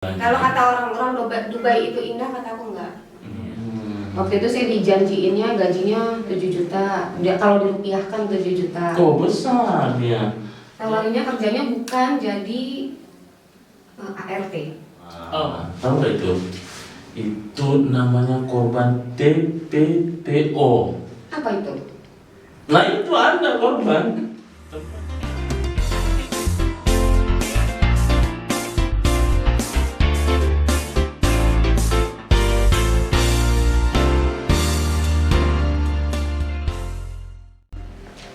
Kalau kata orang-orang Dubai itu indah, kata aku enggak. Waktu itu saya dijanjiinnya gajinya 7 juta. Kalau dirupiahkan 7 juta. Oh, besar dia. Tawarinnya kerjanya bukan jadi ART. Oh, tahu nggak itu? Itu namanya korban TPPO. Apa itu? Nah, itu Anda korban.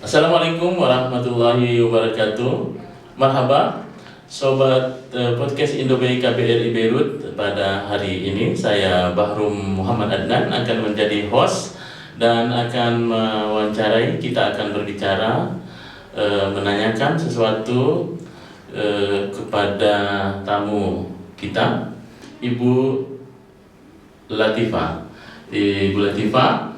Assalamualaikum warahmatullahi wabarakatuh. Marhaba Sobat Podcast Indobay KBRI Beirut. Pada hari ini saya Bahrum Muhammad Adnan akan menjadi host dan akan mewawancarai. Kita akan berbicara, menanyakan sesuatu kepada tamu kita, Ibu Latifah. Ibu Latifah,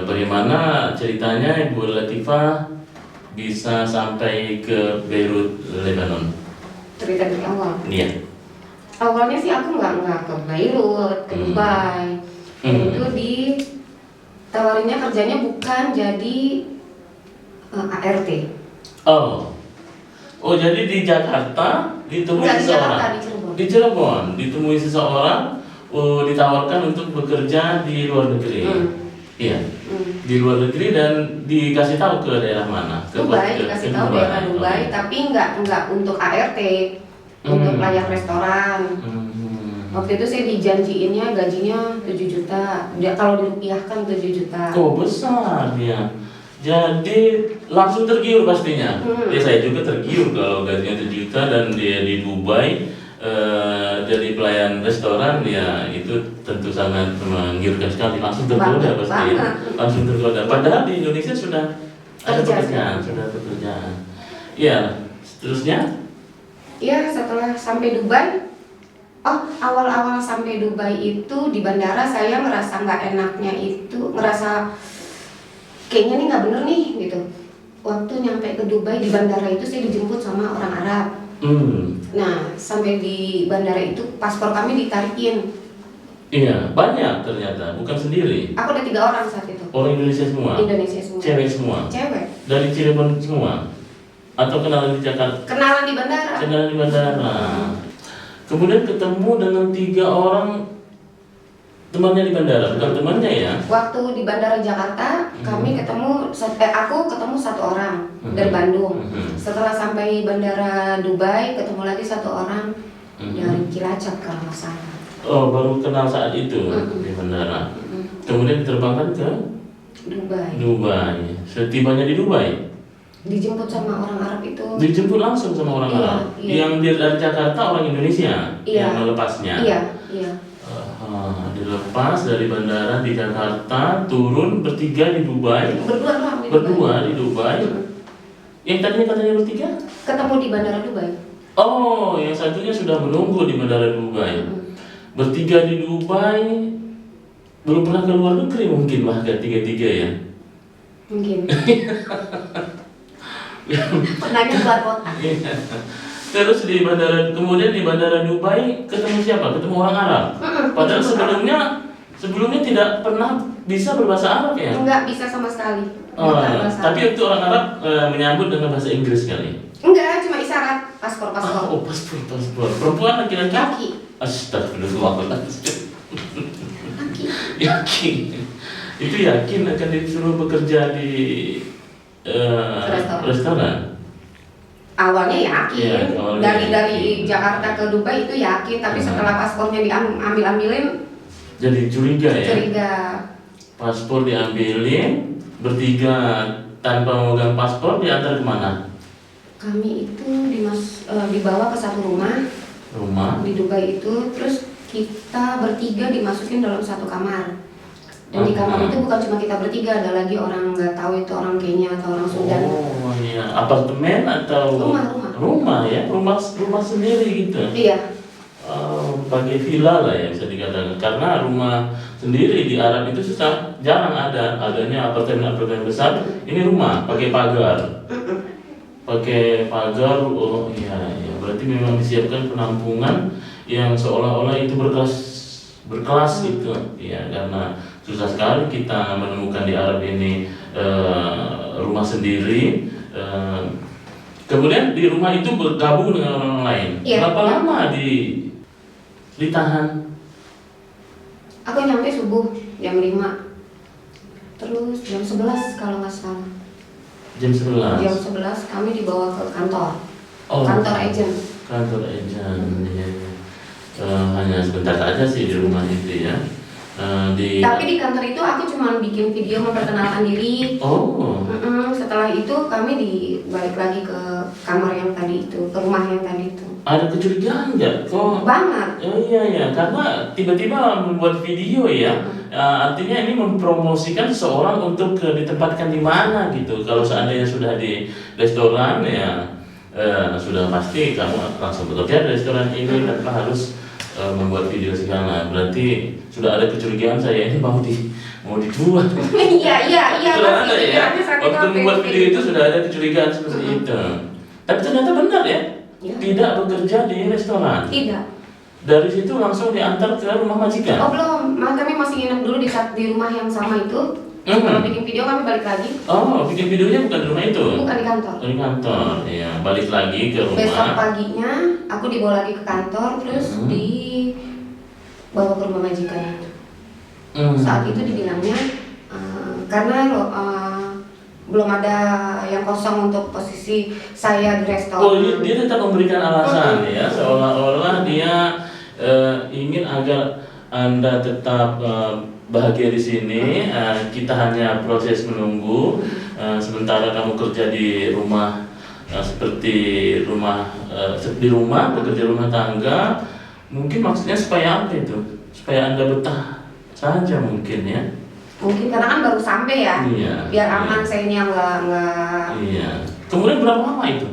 bagaimana ceritanya Ibu Latifah bisa sampai ke Beirut, Lebanon? Cerita dari awal. Iya. Awalnya sih aku nggak ke Beirut, ke Dubai. Itu ditawarinnya kerjanya bukan jadi ART. Oh, jadi di Jakarta ditemui Enggak, di seseorang. Jakarta, di Cirebon. Di Cirebon ditemui seseorang, ditawarkan untuk bekerja di luar negeri. Iya. Di luar negeri dan dikasih tahu ke daerah mana? Dubai, dikasih tahu daerah Dubai, tapi nggak untuk ART, untuk layak restoran. Waktu itu saya dijanjiinnya gajinya 7 juta. Kalau dirupiahkan 7 juta. Oh, besar dia. Jadi langsung tergiur pastinya. Ya, saya juga tergiur kalau gajinya 7 juta dan dia di Dubai jadi pelayan restoran, ya itu tentu sangat menggiurkan sekali. Langsung tergoda pasti ya. Langsung tergoda. Padahal di Indonesia sudah ada pekerjaan, sudah pekerjaan. Iya, seterusnya? Iya, setelah sampai Dubai. Awal-awal sampai Dubai itu di bandara saya ngerasa nggak enaknya itu, ngerasa kayaknya nih nggak bener nih gitu. Waktu nyampe ke Dubai di bandara itu saya dijemput sama orang Arab. Nah, sampai di bandara itu paspor kami ditarikin. Iya, banyak ternyata, bukan sendiri. Aku ada 3 orang saat itu. Orang Indonesia semua? Indonesia semua. Cewek semua? Cewek. Dari Cirebon semua? Atau kenalan di Jakarta? Kenalan di bandara. Kenalan di bandara. Kemudian ketemu dengan 3 orang temannya di bandara, bukan temannya ya? Waktu di bandara Jakarta, kami ketemu, aku ketemu 1 orang dari Bandung. Setelah sampai bandara Dubai, ketemu lagi 1 orang dari Cilacap kalau nggak salah. Oh, baru kenal saat itu di bandara. Kemudian diterbangkan ke Dubai. Setibanya di Dubai, dijemput sama orang Arab itu. dijemput langsung sama orang Arab. Iya. Yang dari Jakarta orang Indonesia yang melepasnya. Iya. Dilepas dari bandara di Jakarta, turun bertiga di Dubai. Berdua di Dubai. Yang tadinya katanya bertiga? Ketemu di bandara Dubai. Oh, yang satunya sudah menunggu di bandara Dubai. Bertiga di Dubai, belum pernah ke luar negeri mungkin bahkan 3-3 ya? Mungkin. Pernahnya keluar kota. Terus kemudian di bandara Dubai ketemu siapa? Ketemu orang Arab. Padahal sebelumnya tidak pernah bisa berbahasa Arab ya? Enggak bisa sama sekali. Tapi itu orang Arab menyambut dengan bahasa Inggris kali? Enggak, cuma isyarat paspor. Oh, paspor. Perempuan laki-laki? Laki. Astagfirullahaladzim. Yakin. Itu yakin akan disuruh bekerja di restoran? Awalnya yakin. Ya, dari Jakarta ke Dubai itu yakin, tapi setelah paspornya diambil-ambilin jadi curiga ya? Curiga. Paspor diambilin, bertiga tanpa memegang paspor, diantar kemana? Kami itu dibawa ke satu rumah di Dubai itu, terus kita bertiga dimasukin dalam satu kamar. Dan di kamar itu bukan cuma kita bertiga, ada lagi orang nggak tahu itu orang Kenya atau orang Sudan. Oh iya, apartemen atau rumah ya, rumah sendiri gitu. Iya. Pakai villa lah ya bisa dikatakan, karena rumah sendiri di Arab itu susah, jarang adanya apartemen besar. Ini rumah pakai pagar. Oh iya, berarti berarti memang disiapkan penampungan yang seolah-olah itu berkelas gitu ya, karena susah sekali kita menemukan di Arab ini rumah sendiri. Kemudian di rumah itu bergabung dengan orang lain. Iya. Berapa lama ditahan? Aku nyampe subuh jam 5. Terus jam 11 kalau nggak salah. Jam 11. Jam 11 kami dibawa ke kantor. Oh, Kantor agent. Kantor agent. Ya. Hanya sebentar saja sih di rumah itu ya. Tapi di kantor itu aku cuma bikin video memperkenalkan diri. Oh. Setelah itu kami balik lagi ke kamar yang tadi itu, ke rumah yang tadi itu. Ada kecurigaan nggak? Kok? Banget. Oh iya, karena tiba-tiba membuat video ya, artinya ini mempromosikan seseorang untuk ditempatkan di mana gitu. Kalau seandainya sudah di restoran ya, sudah pasti kamu langsung bekerja di restoran ini tanpa harus membuat video segala. Berarti sudah ada kecurigaan saya ini mau dijual. Iya. Sudah ada ya. pikirannya sakit Waktu hati membuat gitu. video itu sudah ada kecurigaan seperti itu. Tapi ternyata benar ya. Ya. Tidak bekerja di restoran. Tidak. Dari situ langsung diantar ke rumah majikan. Oh belum, kami masih nginep dulu di rumah yang sama itu. Kalau bikin video kami balik lagi. Oh, bikin videonya bukan di rumah itu? Bukan di kantor. Di kantor, ya. Balik lagi ke rumah. Besok paginya aku dibawa lagi ke kantor, terus dibawa ke rumah majikan itu. Saat itu dibilangnya karena belum ada yang kosong untuk posisi saya di restoran. Oh, dia tetap memberikan alasan ya, seolah-olah dia ingin agar Anda tetap bahagia di sini. Kita hanya proses menunggu, sementara kamu kerja di rumah seperti di rumah bekerja rumah tangga. Mungkin maksudnya supaya apa itu? Supaya Anda betah saja mungkin ya. Mungkin karena kan baru sampai ya. Iya. Biar aman saya ini yang nggak. Iya. Kemudian berapa lama itu?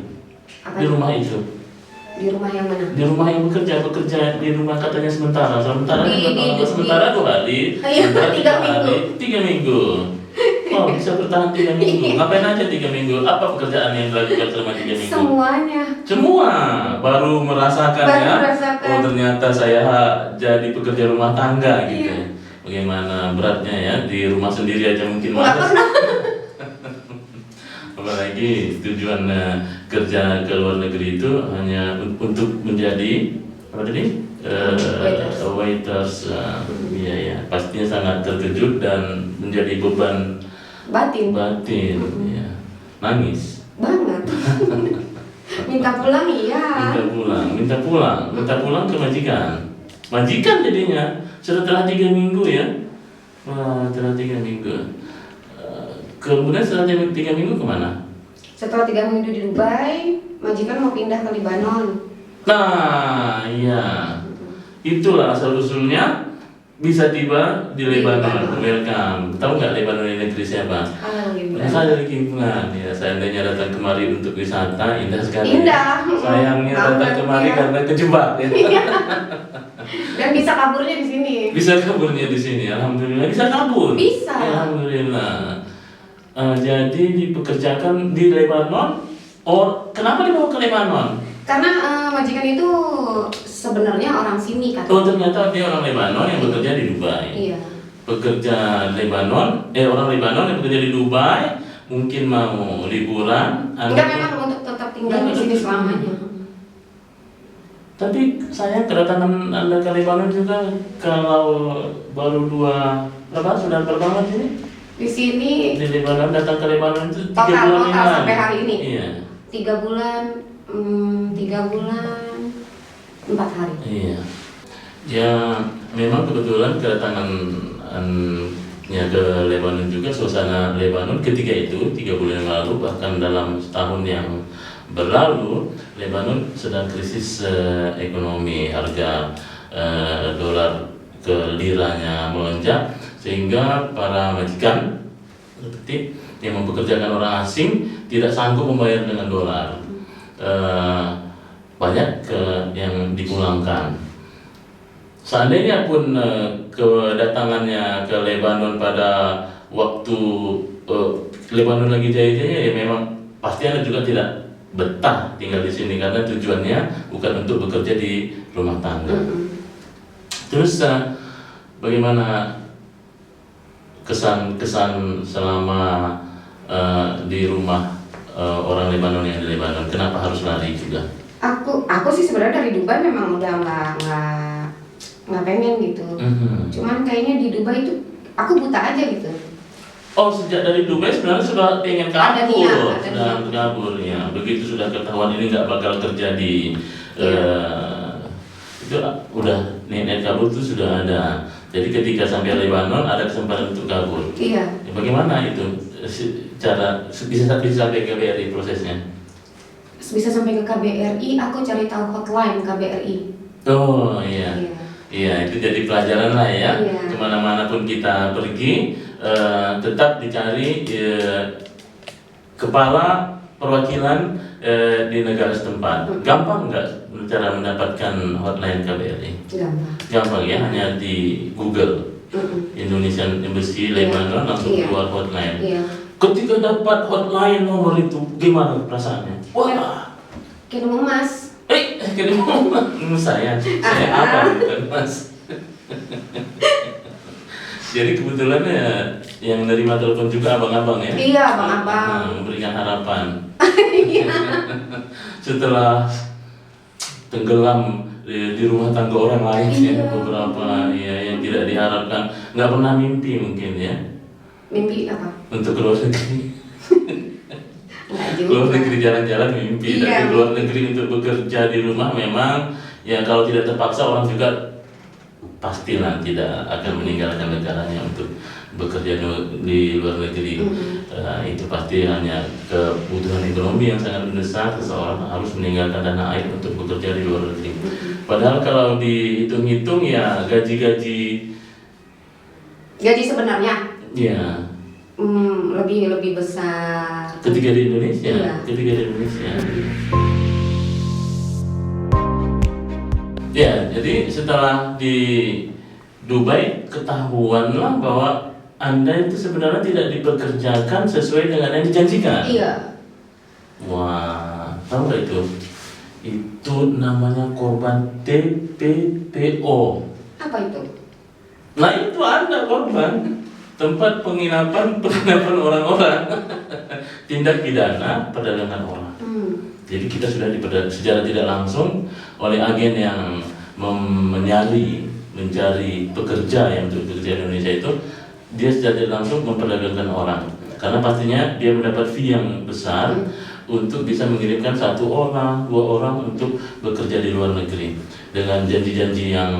Apa Di rumah itu? Di rumah yang mana? Di rumah yang bekerja di rumah katanya sementara 2 hari, Iya, 3 minggu. 3 minggu. Oh, bisa bertahan 3 minggu. Ngapain aja 3 minggu? Apa pekerjaan yang dilakukan selama 3 minggu? Semuanya. Semua baru merasakan ya. Oh, ternyata saya jadi pekerja rumah tangga gitu. Iya. Bagaimana beratnya ya, di rumah sendiri aja mungkin Nggak malas. pernah. Apalagi tujuan kerja ke luar negeri itu hanya untuk menjadi apa tadi? Waiters. Iya ya, pastinya sangat terkejut dan menjadi beban Batin. ya. Nangis. Banget. Minta pulang iya. Minta pulang ke majikan. Majikan jadinya setelah 3 minggu ya. Wah, setelah 3 minggu. Kemudian setelah 3 minggu kemana? Setelah 3 minggu di Dubai, majikan mau pindah ke Lebanon. Nah, iya. Itulah asal usulnya bisa tiba di Lebanon. Welcome. Tahu nggak Lebanon ini negeri siapa? Saya dari Kimpulan. Ya, seandainya datang kemari untuk wisata, indah sekali. Indah. Sayangnya datang kemari ya. karena kejebak. Ya. Dan bisa kaburnya di sini. Bisa kaburnya di sini. Alhamdulillah bisa kabur. Bisa. Ya, alhamdulillah. Jadi dipekerjakan di Lebanon. Oh, kenapa dibawa ke Lebanon? Karena majikan itu sebenarnya orang sini kan. Oh, ternyata dia orang Lebanon yang bekerja di Dubai. Iya. Orang Lebanon yang bekerja di Dubai, mungkin mau liburan. Enggak, memang untuk tetap tinggal di sini selamanya. Tapi saya kedatangan Anda ke Lebanon juga kalau baru sudah berapa lama sini? Di sini Di Lebanon, datang ke Lebanon itu 3 total bulan yang lalu. sampai hari ini. Iya. 3 bulan, 4 hari. Iya. Ya, memang kebetulan kedatangannya ke Lebanon juga, suasana Lebanon ketika itu 3 bulan yang lalu, bahkan dalam setahun yang berlalu, Lebanon sedang krisis ekonomi, harga dolar ke liranya melonjak, sehingga para majikan seperti yang mempekerjakan orang asing tidak sanggup membayar dengan dolar. Banyak yang dipulangkan. Seandainya pun kedatangannya ke Lebanon pada waktu Lebanon lagi jaya-jaya, ya memang pasti Anda juga tidak betah tinggal di sini karena tujuannya bukan untuk bekerja di rumah tangga. Terus bagaimana kesan-kesan selama di rumah orang Lebanon yang di Lebanon? Kenapa harus lari juga? Aku sih sebenarnya dari Dubai memang udah nggak pengen gitu. Cuman kayaknya di Dubai itu aku buta aja gitu. Oh, sejak dari Dubai sebenarnya sudah ingin Ada kabur, niat, ada sudah niat. kabur ya. Begitu sudah ketahuan ini nggak bakal terjadi, itu udah niat kabur itu sudah ada. Jadi ketika sampai Lebanon ada kesempatan untuk kabur. Iya. Ya, bagaimana itu cara bisa sampai ke KBRI prosesnya? Bisa sampai ke KBRI, aku cari tahu hotline KBRI. Oh iya. Iya. Iya, itu jadi pelajaran lah ya. Iya. Kemana-mana pun kita pergi, tetap dicari kepala perwakilan di negara setempat. Gampang nggak cara mendapatkan hotline KBRI? Gampang. Gampang ya, hanya di Google Indonesian Embassy Lebanon langsung Iya. keluar hotline. Iya. Ketika dapat hotline nomor itu, gimana perasaannya? Wah, Kayak nemu emas. ketemu saya apa bukan Mas? Jadi kebetulan ya yang menerima telepon juga abang-abang ya. Iya, abang-abang. Memberikan harapan. Iya. Setelah tenggelam di rumah tangga orang lain ya, Iya. beberapa ya yang tidak diharapkan, nggak pernah mimpi mungkin ya Mimpi apa? untuk keluar negeri. Enggak juga. Keluar negeri jalan-jalan mimpi, Iya, tapi keluar mimpi. negeri untuk bekerja di rumah memang ya kalau tidak terpaksa orang juga pastilah tidak akan meninggalkan negaranya untuk bekerja di luar negeri. Itu pasti hanya kebutuhan ekonomi yang sangat mendesak, seseorang harus meninggalkan tanah air untuk bekerja di luar negeri. Padahal kalau dihitung-hitung ya gaji sebenarnya ya lebih besar. ketika di Indonesia, Iya. ketika di Indonesia. Ya, jadi setelah di Dubai ketahuanlah bahwa Anda itu sebenarnya tidak dipekerjakan sesuai dengan yang dijanjikan. Iya. Wah, tahu nggak itu? Itu namanya korban TPPO. Apa itu? Nah itu Anda korban tempat penginapan orang-orang tindak pidana perdagangan orang. Jadi kita sudah secara tidak langsung oleh agen yang mencari pekerja yang untuk bekerja di Indonesia itu, dia secara tidak langsung memperdagangkan orang. Karena pastinya dia mendapat fee yang besar untuk bisa mengirimkan 1 orang, 2 orang untuk bekerja di luar negeri dengan janji-janji yang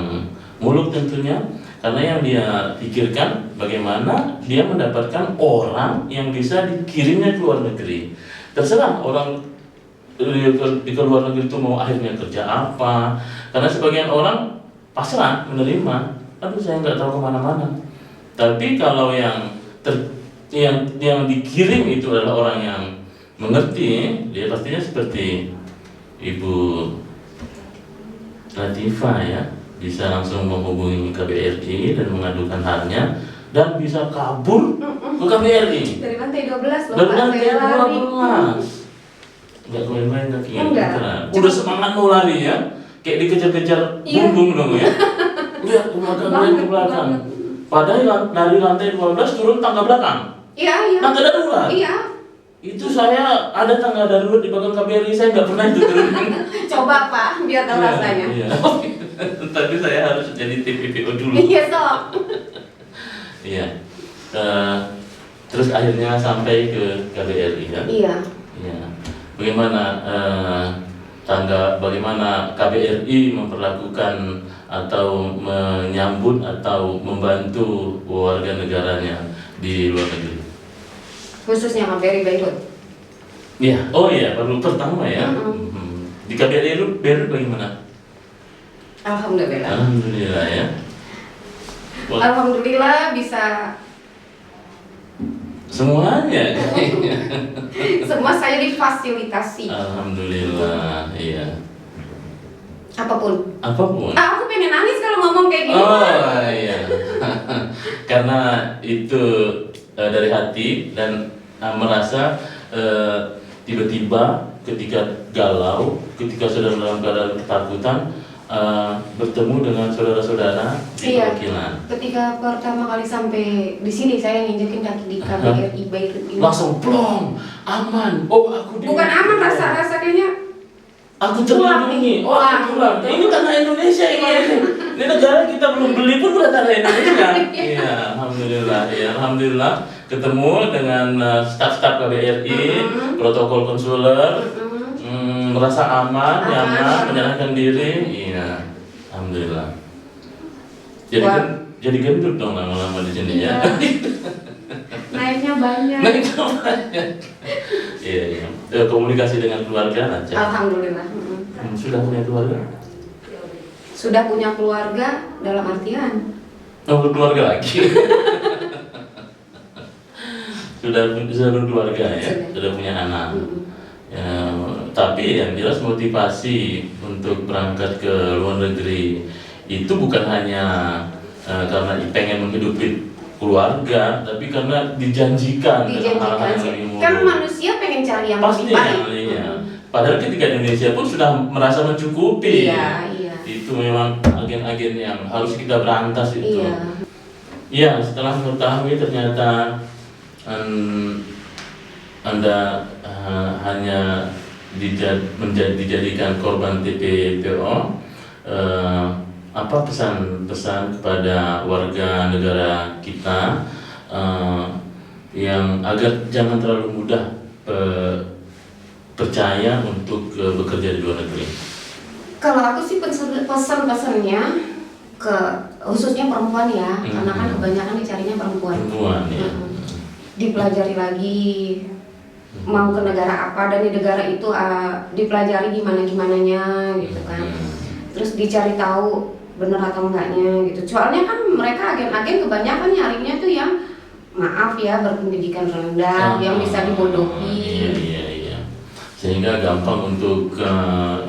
muluk tentunya. Karena yang dia pikirkan bagaimana dia mendapatkan orang yang bisa dikirimnya ke luar negeri. Terserah orang di luar negeri itu mau akhirnya kerja apa. Karena sebagian orang pasrah menerima, aduh saya nggak tahu kemana-mana. Tapi kalau yang dikirim itu adalah orang yang mengerti, dia pastinya seperti Ibu Latifah ya, bisa langsung menghubungi KBRI dan mengadukan halnya dan bisa kabur ke KBRI Dari lantai 12 loh, dari Pak, lantai saya lari. 12. Nggak main-main kakinya. Enggak. Udah semangat mau lari ya, kayak dikejar-kejar Iya. bumbung dong ya. Lihat ke belakang, lihat ke belakang. Padahal dari lantai 12 turun tangga belakang, Iya. tangga darurat. Iya. Itu saya ada tangga darurat di belakang KBRI, saya nggak pernah itu turun. Coba Pak, biar tahu Iya, rasanya. iya. Tapi saya harus jadi tim PPO dulu. Iya, sok. Iya. Terus akhirnya sampai ke KBRI kan? Iya. Iya. Bagaimana KBRI memperlakukan atau menyambut atau membantu warga negaranya di luar negeri? Khususnya KBRI Beirut. Iya. Oh iya, baru pertama ya. Di KBRI Beirut bagaimana? Alhamdulillah. Alhamdulillah ya. Wah, Alhamdulillah bisa semuanya. semua saya difasilitasi. Alhamdulillah, iya. Apapun. Apapun. Aku pengen nangis kalau ngomong kayak gini. Oh iya. Karena itu dari hati dan merasa tiba-tiba ketika galau, ketika sedang dalam keadaan ketakutan, bertemu dengan saudara-saudara di Iya. perwakilan. Ketika pertama kali sampai di sini saya nginjekin kaki di KBRI Beirut ini. Langsung plong, aman. Oh, aku Bukan aman, rasa kayaknya aku terlindungi. Oh, aku pulang. Ini tanah Indonesia ini. Ini negara kita belum beli pun udah tanah Indonesia. Iya, alhamdulillah. Ya, alhamdulillah ketemu dengan staf-staf KBRI, protokol konsuler, merasa aman, nyaman, menyerahkan diri. Iya, alhamdulillah. Jadi gendut dong lama-lama di sini ya. Naiknya banyak. Naiknya banyak. Iya, iya. Komunikasi dengan keluarga lancar. Alhamdulillah. Sudah punya keluarga? Sudah punya keluarga dalam artian Berkeluarga lagi. sudah berkeluarga ya, sudah punya anak. Ya, tapi yang jelas motivasi untuk berangkat ke luar negeri itu bukan hanya karena pengen menghidupi keluarga, tapi karena dijanjikan dengan hal-hal yang lebih muluk. kan manusia pengen cari yang Pasti lebih baik. iya. Padahal ketika Indonesia pun sudah merasa mencukupi. Iya. Itu memang agen-agen yang harus kita berantas itu. Iya. Iya, setelah mengetahui ternyata Anda hanya dijadikan korban TPPO, apa pesan-pesan kepada warga negara kita yang agar jangan terlalu mudah percaya untuk bekerja di luar negeri? Kalau aku sih pesan-pesannya ke khususnya perempuan ya, karena kan kebanyakan dicarinya perempuan. Perempuan ya. Dipelajari lagi mau ke negara apa, dan di negara itu dipelajari gimana-gimananya gitu kan. Terus dicari tahu bener atau enggaknya gitu. Soalnya kan mereka agen-agen kebanyakan nyarinya tuh yang maaf ya berpendidikan rendah, yang bisa dibodohi. Iya. Sehingga gampang untuk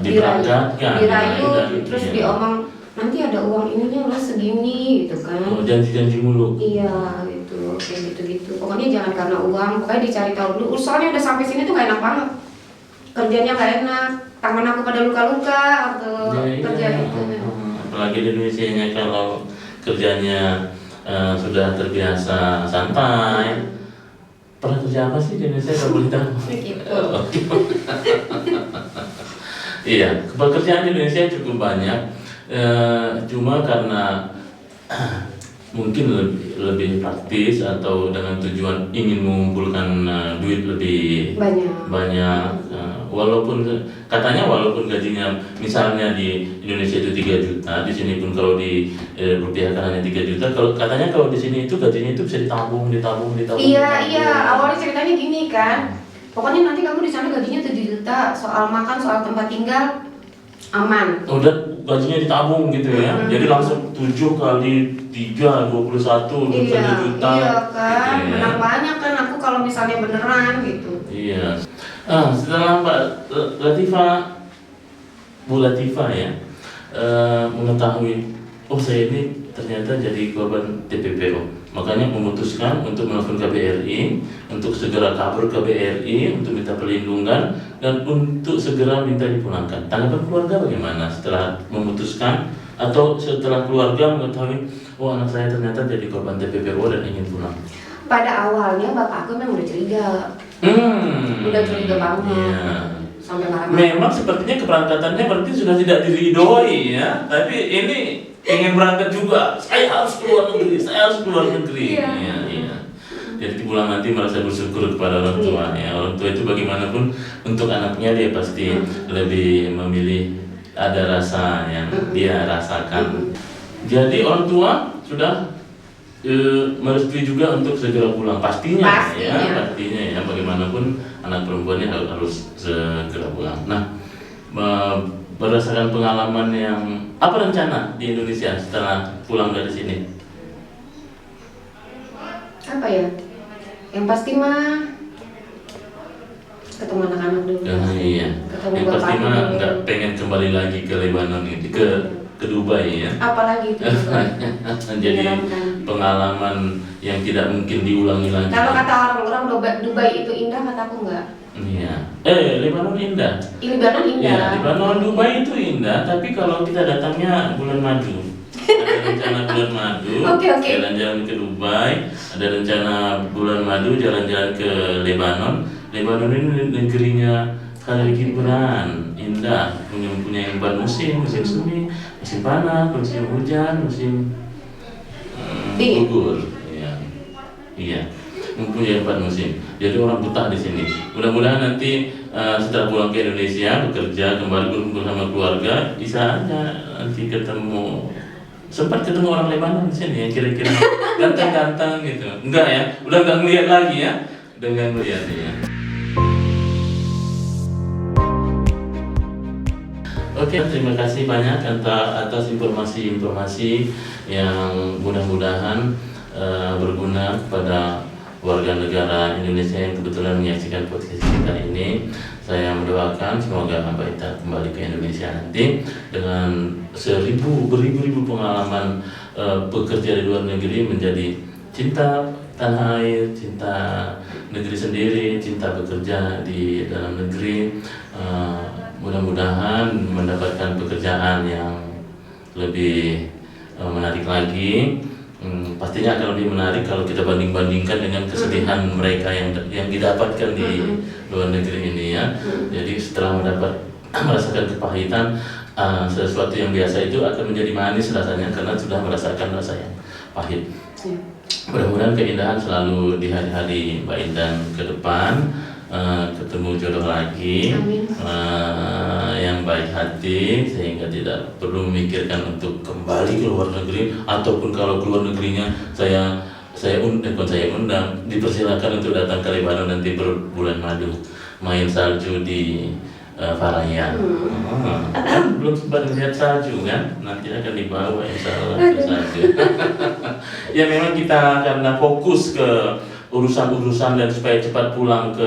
diberangkatkan, dirayu, dan terus diomong nanti ada uang ininya lah segini gitu kan. Janji-janji mulu. Iya gitu, kayak gitu-gitu. Pokoknya jangan karena uang, pokoknya dicari tahu dulu. Soalnya udah sampai sini tuh gak enak banget. Kerjanya gak enak, tangan aku pada luka-luka atau kerja itu. Apalagi di Indonesia kalau kerjanya sudah terbiasa santai. Pernah kerja apa sih di Indonesia kalau boleh tahu? Iya, pekerjaan di Indonesia cukup banyak. Cuma karena mungkin lebih praktis atau dengan tujuan ingin mengumpulkan duit lebih banyak, walaupun gajinya misalnya di Indonesia itu 3 juta, di sini pun kalau di rupiahkan hanya 3 juta, kalau katanya kalau di sini itu gajinya itu bisa ditabung. Iya, awalnya ceritanya gini kan, pokoknya nanti kamu di sana gajinya 7 juta, soal makan, soal tempat tinggal aman. Udah gajinya ditabung gitu ya. Jadi langsung 7 kali 3 21 juta. Iya kan, gitu ya. menang banyak kan aku kalau misalnya beneran gitu. Iya. Setelah Mbak Bu Latifah ya mengetahui, oh saya ini ternyata jadi korban TPPO, makanya memutuskan untuk menelpon KBRI untuk segera kabur ke KBRI untuk minta perlindungan dan untuk segera minta dipulangkan. Tanggapan keluarga bagaimana setelah memutuskan atau setelah keluarga mengetahui, oh anak saya ternyata jadi korban TPPO dan ingin pulang? Pada awalnya bapak aku memang udah curiga. Udah curiga banget. Iya. Sampai marah-marah. Memang sepertinya keberangkatannya berarti sudah tidak diridhoi ya, tapi ini ingin berangkat juga. Saya harus keluar negeri. Iya. Jadi pulang nanti merasa bersyukur kepada orang tua ya. Orang tua itu bagaimanapun untuk anaknya dia pasti lebih memilih, ada rasa yang dia rasakan. Jadi orang tua sudah merestui juga untuk segera pulang, pastinya. Ya bagaimanapun anak perempuannya harus segera pulang. Nah, berdasarkan pengalaman yang apa rencana di Indonesia setelah pulang dari sini? Apa ya? Yang pasti mah ketemu anak-anak dulu. Iya. Yang pasti mah nggak pengen kembali lagi ke Lebanon itu, ke Dubai ya. Apalagi itu. Jadi pengalaman yang tidak mungkin diulangi lagi. Kalau kata orang-orang Dubai itu indah, kataku enggak. Iya. Lebanon indah. Lebanon indah. Ya, Lebanon, Dubai itu indah, tapi kalau kita datangnya bulan madu. Ada rencana bulan madu, Oke. jalan-jalan ke Dubai, ada rencana bulan madu jalan-jalan ke Lebanon. Lebanon ini negerinya Khalil Gibran, indah, mempunyai 4 musim, musim semi, musim panas, musim hujan, musim gugur. Iya, mempunyai 4 musim. Jadi orang betah di sini. Mudah-mudahan nanti setelah pulang ke Indonesia bekerja kembali berkumpul sama keluarga, bisa aja nanti sempat ketemu orang Lebanon di sini yang kira-kira ganteng-ganteng gitu. Enggak ya, udah enggak ngeliat lagi ya, udah enggak ngeliat ya. Oke, terima kasih banyak atas informasi-informasi yang mudah-mudahan berguna kepada warga negara Indonesia yang kebetulan menyaksikan podcast kita ini. Saya mendoakan semoga Mbak Ita kembali ke Indonesia nanti dengan beribu-ribu pengalaman bekerja di luar negeri, menjadi cinta tanah air, cinta negeri sendiri, cinta bekerja di dalam negeri. Mudah-mudahan mendapatkan pekerjaan yang lebih menarik lagi. Pastinya akan lebih menarik kalau kita banding-bandingkan dengan kesedihan mereka yang didapatkan di luar negeri ini ya. Jadi setelah merasakan kepahitan, sesuatu yang biasa itu akan menjadi manis rasanya karena sudah merasakan rasa yang pahit. Mudah-mudahan keindahan selalu di hari-hari Mbak Intan ke depan. Ketemu jodoh lagi yang baik hati sehingga tidak perlu memikirkan untuk kembali ke luar negeri, ataupun kalau keluar negerinya saya undang, dipersilakan untuk datang ke Lebanon nanti berbulan madu, main salju di Farayan. Belum sempat melihat salju kan, nanti akan dibawa insyaallah ke salju. Ya memang kita karena fokus ke urusan-urusan dan supaya cepat pulang ke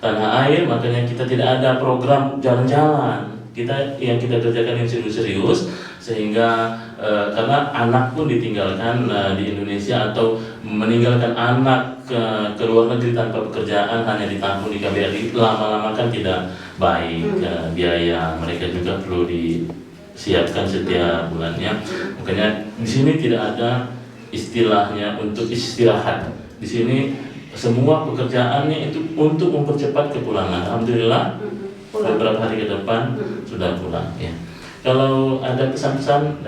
tanah air, makanya kita tidak ada program jalan-jalan. Yang kita kerjakan yang serius-serius, sehingga karena anak pun ditinggalkan di Indonesia atau meninggalkan anak ke luar negeri tanpa pekerjaan hanya ditampung di KBRI, lama-lama kan tidak baik. Biaya mereka juga perlu disiapkan setiap bulannya. Makanya di sini tidak ada istilahnya untuk istirahat. Di sini semua pekerjaannya itu untuk mempercepat kepulangan. Alhamdulillah beberapa hari ke depan sudah pulang ya. Kalau ada pesan-pesan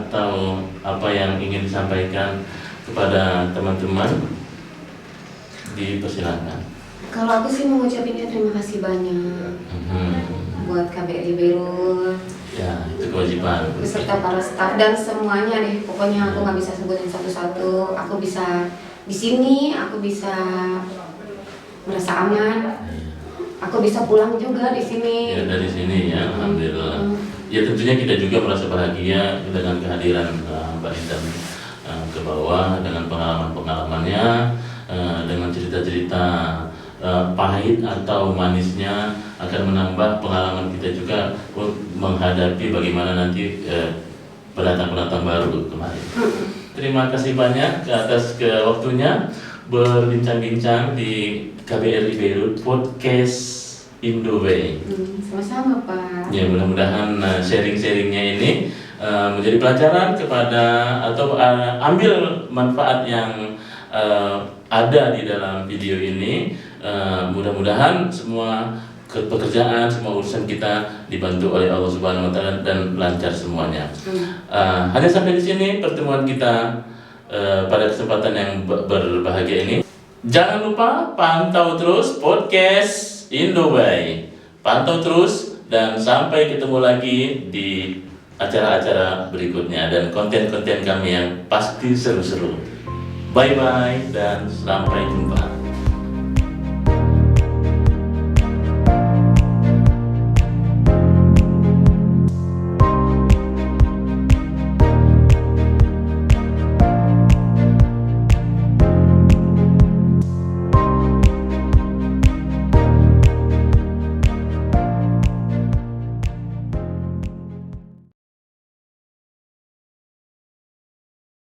atau apa yang ingin disampaikan kepada teman-teman, dipersilakan. Kalau aku sih mengucapinnya terima kasih banyak buat KBRI Beirut. Ya, itu kewajiban. Beserta para staf dan semuanya deh. Pokoknya aku nggak bisa sebutin satu-satu. Aku bisa di sini, aku bisa merasa aman. Aku bisa pulang juga di sini. Ya dari sini ya, alhamdulillah. Ya tentunya kita juga merasa bahagia dengan kehadiran Mbak Intan ke bawah dengan pengalaman-pengalamannya, dengan cerita-cerita pahit atau manisnya akan menambah pengalaman kita juga menghadapi bagaimana nanti pendatang-pendatang baru kemarin. Terima kasih banyak atas waktunya berbincang-bincang di KBRI Beirut Podcast Indoway. Sama-sama Pak. Ya mudah-mudahan sharing-sharingnya ini menjadi pelajaran kepada atau ambil manfaat yang ada di dalam video ini. Mudah-mudahan semua pekerjaan, semua urusan kita dibantu oleh Allah Subhanahu wa taala dan lancar semuanya. Hanya sampai di sini pertemuan kita pada kesempatan yang berbahagia ini. Jangan lupa pantau terus podcast Indoway. Pantau terus dan sampai ketemu lagi di acara-acara berikutnya dan konten-konten kami yang pasti seru-seru. Bye bye dan sampai jumpa.